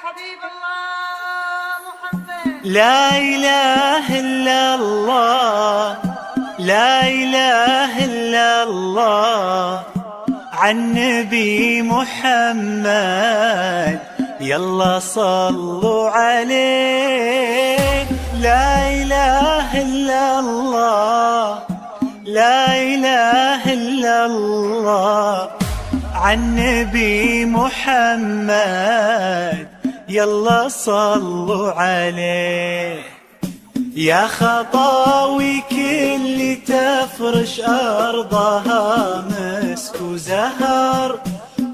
حبيب الله محمد. لا إله إلا الله، لا إله إلا الله، عن نبي محمد يلا صلوا عليه. لا إله إلا الله، لا إله إلا الله، عن نبي محمد يلا صلوا عليه. يا خطاوي كل تفرش أرضها مسك وزهر،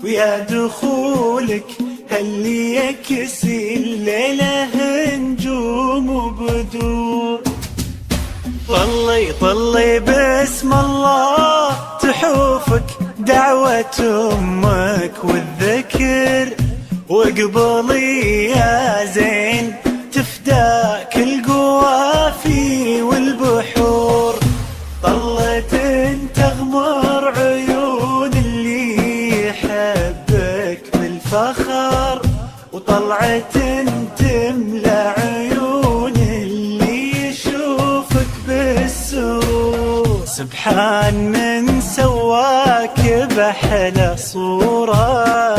ويا دخولك اللي يكسي الليلة نجوم وبدور. طلي طلي باسم الله تحوفك دعوة أمك والذكر، واقبلي يا زين تفداك القوافي والبحور. طلت تغمر عيون اللي يحبك بالفخر، وطلعت تملى عيون اللي يشوفك بالسرور. سبحان من سواك بأحلى صورة،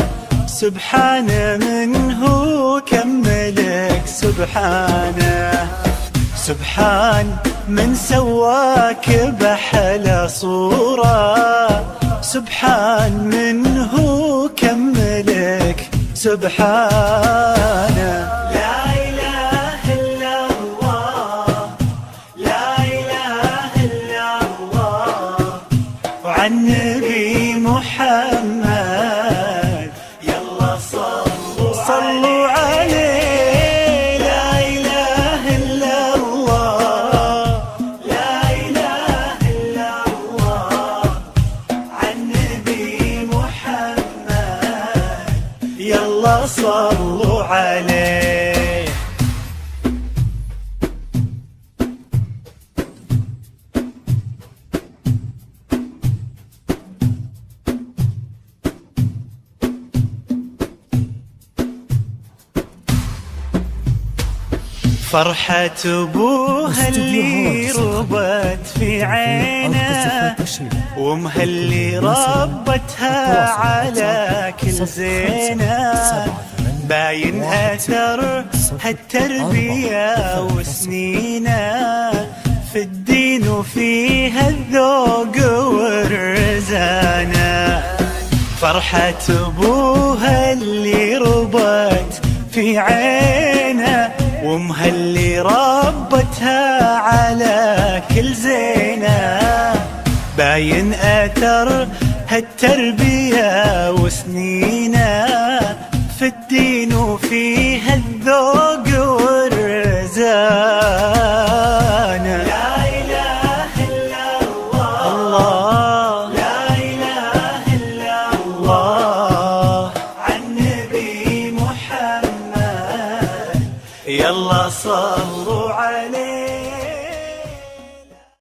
سبحان من هو كملك سبحانه. سبحان من سواك بأحلى صورة، سبحان من هو كملك سبحانه. لا إله إلا الله، لا إله إلا الله، وعن نبي محمد يلا صلوا عليه. لا إله إلا الله، لا إله إلا الله، عن نبي محمد يلا صلوا عليه. فرحة أبوها اللي ربت في عينه، وامها اللي ربتها على كل زينه، باين أثر هالتربية وسنينه في الدين وفيها الذوق والرزانه. فرحة أبوها اللي ربت في عينه، وامها اللي ربتها على كل زينه، باين أثر هالتربية وسنينه في الدين وفيها الذوق والرزانه. لا إله إلا الله، لا إله إلا الله، عن نبي محمد يلا صل